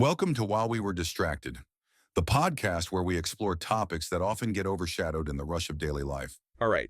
Welcome to While We Were Distracted, the podcast where we explore topics that often get overshadowed in the rush of daily life. All right,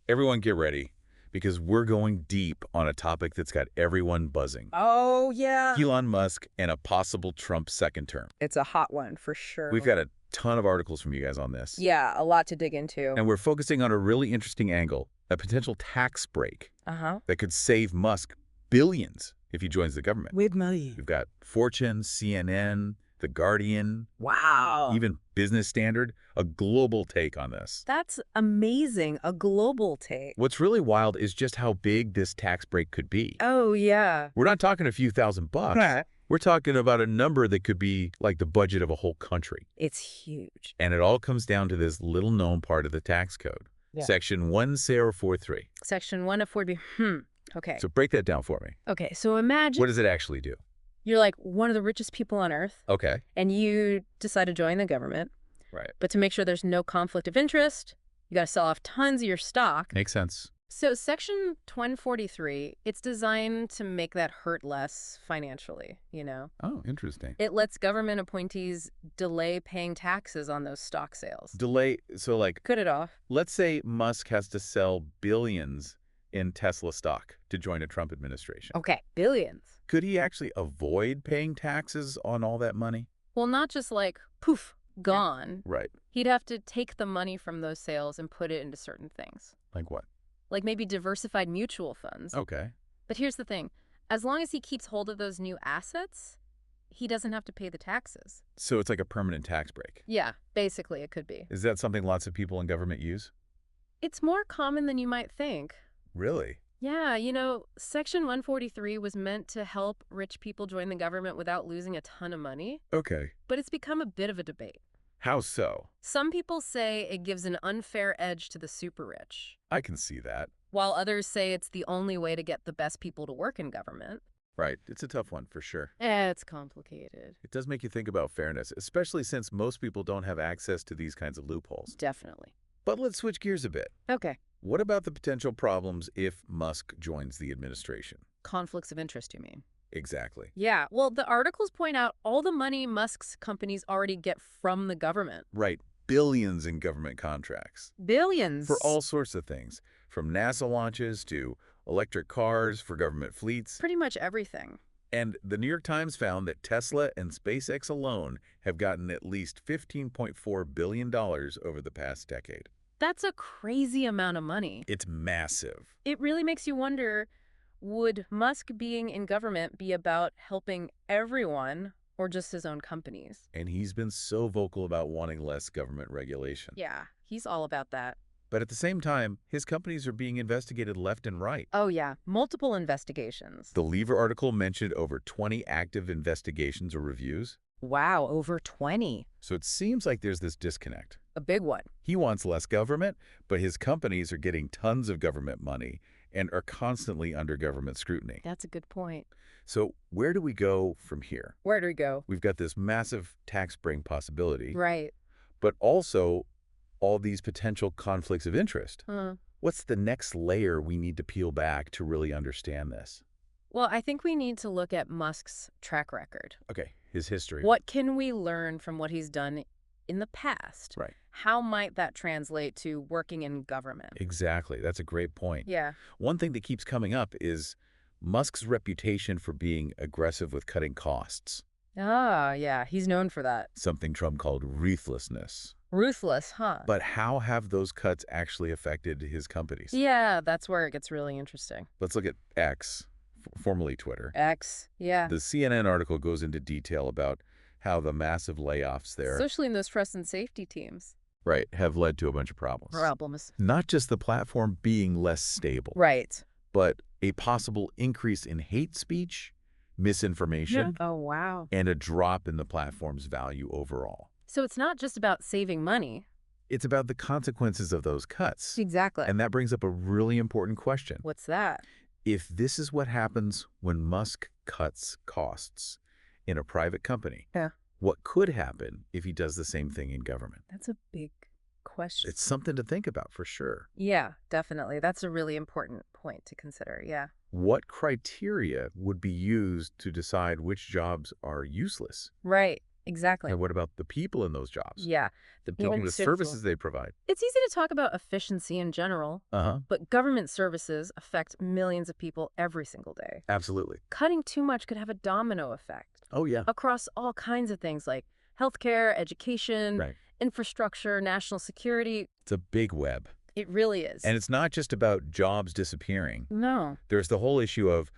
everyone get ready, because we're going deep on a topic that's got everyone buzzing. Oh, yeah. Elon Musk and a possible Trump second term. It's a hot one for sure. We've got a ton of articles from you guys on this. Yeah, a lot to dig into. And we're focusing on a really interesting angle, a potential tax break that could save Musk billions if he joins the government. With money. We've got Fortune, CNN, The Guardian, Wow. even Business Standard, a global take on this. That's amazing. A global take. What's really wild is just how big this tax break could be. Oh, yeah. We're not talking a few $1,000s. Right. We're talking about a number that could be like the budget of a whole country. It's huge. And it all comes down to this little-known part of the tax code, Section 1043. Section 1 of 4B. Okay. So break that down for me. Okay, so imagine What does it actually do? you're like one of the richest people on Earth, Okay. and you decide to join the government. Right. But to make sure there's no conflict of interest, you got to sell off tons of your stock. Makes sense. So Section 143, it's designed to make that hurt less financially, you know? Oh, interesting. It lets government appointees delay paying taxes on those stock sales. Delay, so like, Cut it off. let's say Musk has to sell billions in Tesla stock to join a Trump administration. Okay, billions. Could he actually avoid paying taxes on all that money? Well, not just like, poof, gone. Right. He'd have to take the money from those sales and put it into certain things, Like what? like maybe diversified mutual funds. Okay. But here's the thing. As long as he keeps hold of those new assets, he doesn't have to pay the taxes. So it's like a permanent tax break. Yeah, basically it could be. Is that something lots of people in government use? It's more common than you might think. Really? Yeah, you know, Section 143 was meant to help rich people join the government without losing a ton of money, Okay. but it's become a bit of a debate. How so? Some people say it gives an unfair edge to the super rich, I can see that. while others say it's the only way to get the best people to work in government. Right. It's a tough one for sure. It's complicated. It does make you think about fairness, especially since most people don't have access to these kinds of loopholes. Definitely. But let's switch gears a bit. Okay. What about the potential problems if Musk joins the administration? Conflicts of interest, you mean? Exactly. Yeah, well, the articles point out all the money Musk's companies already get from the government. Right. Billions in government contracts. Billions. For all sorts of things, from NASA launches to electric cars for government fleets. Pretty much everything. And the New York Times found that Tesla and SpaceX alone have gotten at least $15.4 billion over the past decade. That's a crazy amount of money. It's massive. It really makes you wonder, would Musk being in government be about helping everyone or just his own companies? And he's been so vocal about wanting less government regulation. Yeah, he's all about that. But at the same time, his companies are being investigated left and right. Oh, yeah, multiple investigations. The Lever article mentioned over 20 active investigations or reviews. Wow, over 20. So it seems like there's this disconnect. A big one. He wants less government, but his companies are getting tons of government money and are constantly under government scrutiny. That's a good point. So where do we go from here? Where do we go? We've got this massive tax break possibility, Right. but also all these potential conflicts of interest. Huh. What's the next layer we need to peel back to really understand this? Well, I think we need to look at Musk's track record. Okay, his history. What can we learn from what he's done in the past? Right. How might that translate to working in government? Exactly. That's a great point. Yeah. One thing that keeps coming up is Musk's reputation for being aggressive with cutting costs, Ah, yeah, he's known for that. something Trump called ruthlessness. Ruthless, huh? But how have those cuts actually affected his companies? Yeah, that's where it gets really interesting. Let's look at X, formerly Twitter. X, yeah. The CNN article goes into detail about how the massive layoffs there, Especially in those trust and safety teams. right, have led to a bunch of problems. Problems. Not just the platform being less stable, Right. but a possible increase in hate speech, misinformation, Oh, wow. and a drop in the platform's value overall. So it's not just about saving money. It's about the consequences of those cuts. Exactly. And that brings up a really important question. What's that? If this is what happens when Musk cuts costs in a private company, Yeah. what could happen if he does the same thing in government? That's a big question. It's something to think about for sure. Yeah, definitely. That's a really important point to consider. Yeah. what criteria would be used to decide which jobs are useless? Right. Exactly. And what about the people in those jobs? Yeah. The Yeah, people and the services they provide? it's easy to talk about efficiency in general, Uh-huh. but government services affect millions of people every single day. Absolutely. Cutting too much could have a domino effect Oh, yeah. across all kinds of things like healthcare, education, Right. infrastructure, national security. It's a big web. It really is. And it's not just about jobs disappearing. No. There's the whole issue of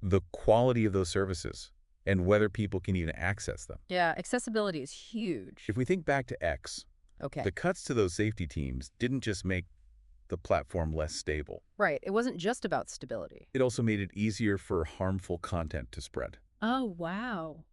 the quality of those services and whether people can even access them. Yeah, accessibility is huge. If we think back to X, Okay. the cuts to those safety teams didn't just make the platform less stable. Right. It wasn't just about stability. It also made it easier for harmful content to spread. Oh, wow.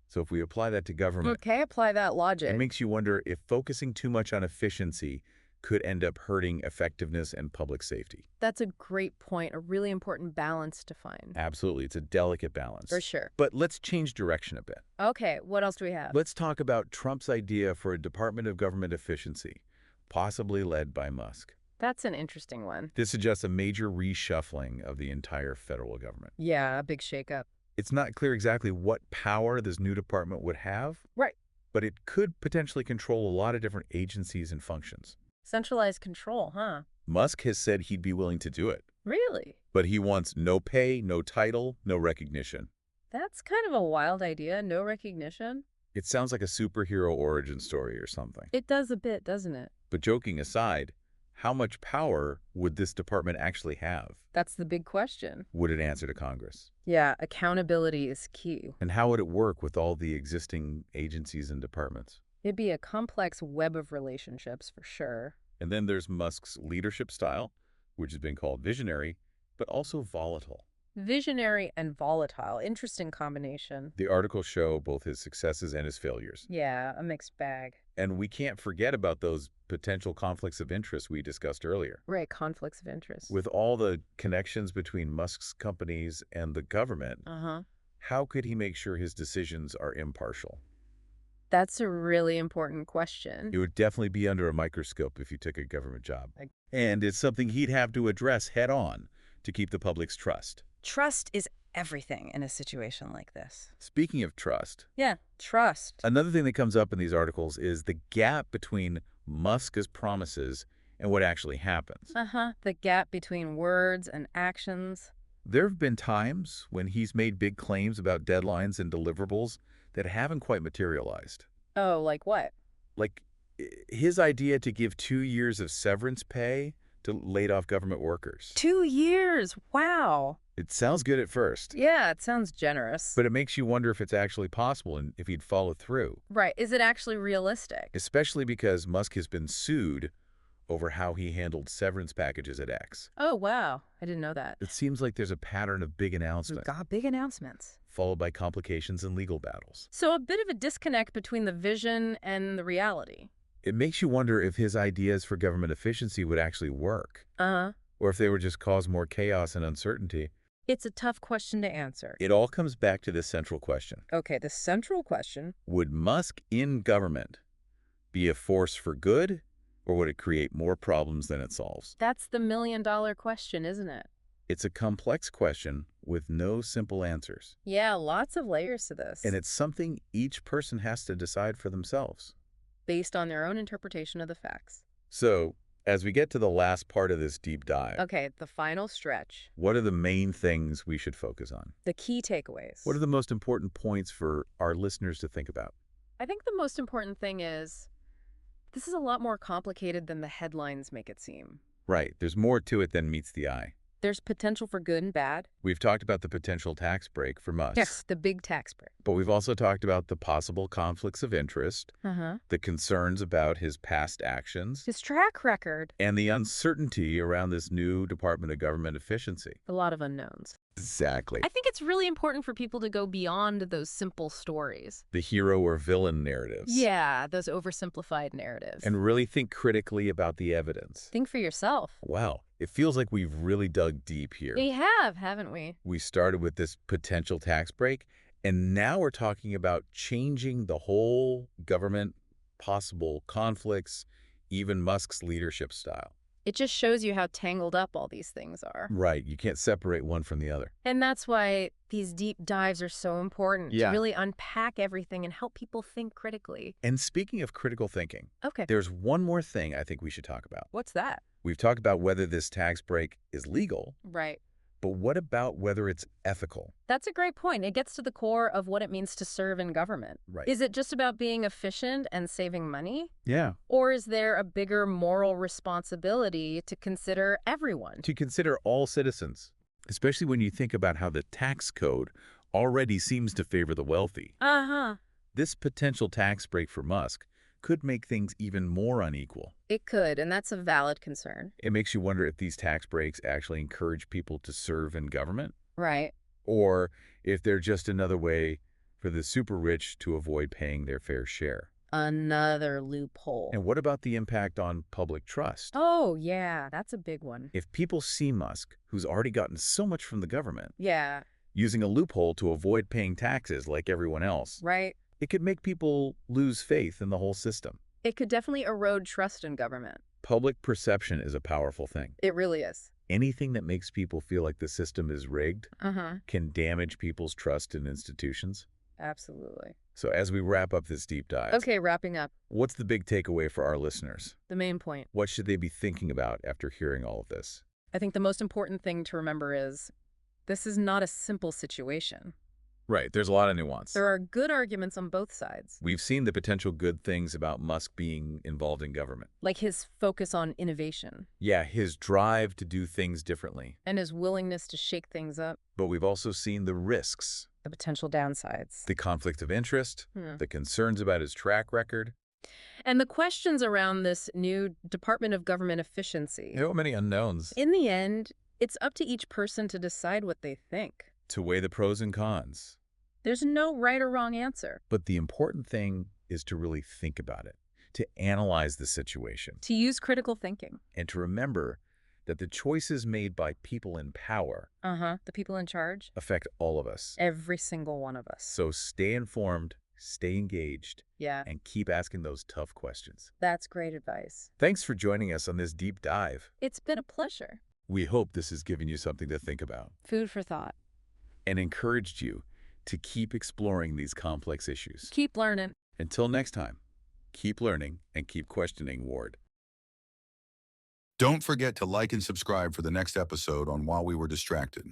So if we apply that to government, Okay, apply that logic. it makes you wonder if focusing too much on efficiency could end up hurting effectiveness and public safety. That's a great point, a really important balance to find. Absolutely. It's a delicate balance. For sure. But let's change direction a bit. Okay, what else do we have? Let's talk about Trump's idea for a Department of Government Efficiency, possibly led by Musk. That's an interesting one. This suggests a major reshuffling of the entire federal government. Yeah, a big shakeup. It's not clear exactly what power this new department would have, Right. but it could potentially control a lot of different agencies and functions. Centralized control, huh? Musk has said he'd be willing to do it, Really? but he wants no pay, no title, no recognition. That's kind of a wild idea. No recognition. It sounds like a superhero origin story or something. It does a bit, doesn't it? But joking aside, how much power would this department actually have? That's the big question. Would it answer to Congress? Yeah, accountability is key. And how would it work with all the existing agencies and departments? It'd be a complex web of relationships for sure. And then there's Musk's leadership style, which has been called visionary, but also volatile. Visionary and volatile. Interesting combination. The articles show both his successes and his failures. Yeah, a mixed bag. And we can't forget about those potential conflicts of interest we discussed earlier. Right, conflicts of interest. With all the connections between Musk's companies and the government, how could he make sure his decisions are impartial? That's a really important question. It would definitely be under a microscope if you took a government job. Like- And it's something he'd have to address head on to keep the public's trust. Trust is everything in a situation like this. Speaking of trust, Yeah, trust. another thing that comes up in these articles is the gap between Musk's promises and what actually happens. The gap between words and actions. There have been times when he's made big claims about deadlines and deliverables that haven't quite materialized. Oh, like what? Like his idea to give 2 years of severance pay to laid-off government workers. 2 years. Wow. It sounds good at first, Yeah, it sounds generous. but it makes you wonder if it's actually possible and if he'd follow through, Right. Is it actually realistic? especially because Musk has been sued over how he handled severance packages at X. Oh, wow. I didn't know that. It seems like there's a pattern of big We've announcements, got big announcements. followed by complications and legal battles. So a bit of a disconnect between the vision and the reality. It makes you wonder if his ideas for government efficiency would actually work, Uh-huh. or if they would just cause more chaos and uncertainty. It's a tough question to answer. It all comes back to this central question. Okay, the central question. Would Musk in government be a force for good, or would it create more problems than it solves? That's the million-dollar question, isn't it? It's a complex question with no simple answers, Yeah, lots of layers to this. and it's something each person has to decide for themselves. based on their own interpretation of the facts. So, as we get to the last part of this deep dive, Okay, the final stretch. what are the main things we should focus on? The key takeaways. What are the most important points for our listeners to think about? I think the most important thing is this is a lot more complicated than the headlines make it seem. Right, there's more to it than meets the eye. There's potential for good and bad. We've talked about the potential tax break for Musk. Yes, the big tax break. But we've also talked about the possible conflicts of interest, the concerns about his past actions, His track record. and the uncertainty around this new Department of Government Efficiency. A lot of unknowns. Exactly. I think it's really important for people to go beyond those simple stories. The hero or villain narratives. Yeah, those oversimplified narratives. And really think critically about the evidence. think for yourself. Wow, it feels like we've really dug deep here. We have, haven't we? We started with this potential tax break, and now we're talking about changing the whole government, possible conflicts, even Musk's leadership style. It just shows you how tangled up all these things are. Right. You can't separate one from the other. And that's why these deep dives are so important, to really unpack everything and help people think critically. And speaking of critical thinking, Okay. there's one more thing I think we should talk about. What's that? We've talked about whether this tax break is legal, Right. but what about whether it's ethical? That's a great point. It gets to the core of what it means to serve in government. Right. Is it just about being efficient and saving money? Yeah. Or is there a bigger moral responsibility to consider everyone? To consider all citizens, especially when you think about how the tax code already seems to favor the wealthy. Uh-huh. This potential tax break for Musk could make things even more unequal. It could, and that's a valid concern. It makes you wonder if these tax breaks actually encourage people to serve in government, Right. or if they're just another way for the super rich to avoid paying their fair share. Another loophole. And what about the impact on public trust? Oh, yeah, that's a big one. If people see Musk, who's already gotten so much from the government, Yeah, using a loophole to avoid paying taxes like everyone else, right. it could make people lose faith in the whole system. It could definitely erode trust in government. Public perception is a powerful thing. It really is. Anything that makes people feel like the system is rigged Uh-huh. can damage people's trust in institutions. Absolutely. So as we wrap up this deep dive, Okay, wrapping up. what's the big takeaway for our listeners? The main point. What should they be thinking about after hearing all of this? I think the most important thing to remember is this is not a simple situation. Right, there's a lot of nuance. There are good arguments on both sides, We've seen the potential good things about Musk being involved in government. like his focus on innovation Yeah, his drive to do things differently. and his willingness to shake things up, But we've also seen the risks, the potential downsides. the conflict of interest, Hmm. the concerns about his track record. And the questions around this new Department of Government Efficiency. There are many unknowns In the end, it's up to each person to decide what they think. to weigh the pros and cons. There's no right or wrong answer. But the important thing is to really think about it, to analyze the situation, To use critical thinking. and to remember that the choices made by people in power Uh-huh. The people in charge? affect all of us. Every single one of us. So stay informed, stay engaged, Yeah, and keep asking those tough questions. that's great advice. Thanks for joining us on this deep dive. It's been a pleasure. We hope this has given you something to think about Food for thought. and encouraged you to keep exploring these complex issues. Keep learning. Until next time, keep learning and keep questioning, Ward. Don't forget to like and subscribe for the next episode on While We Were Distracted.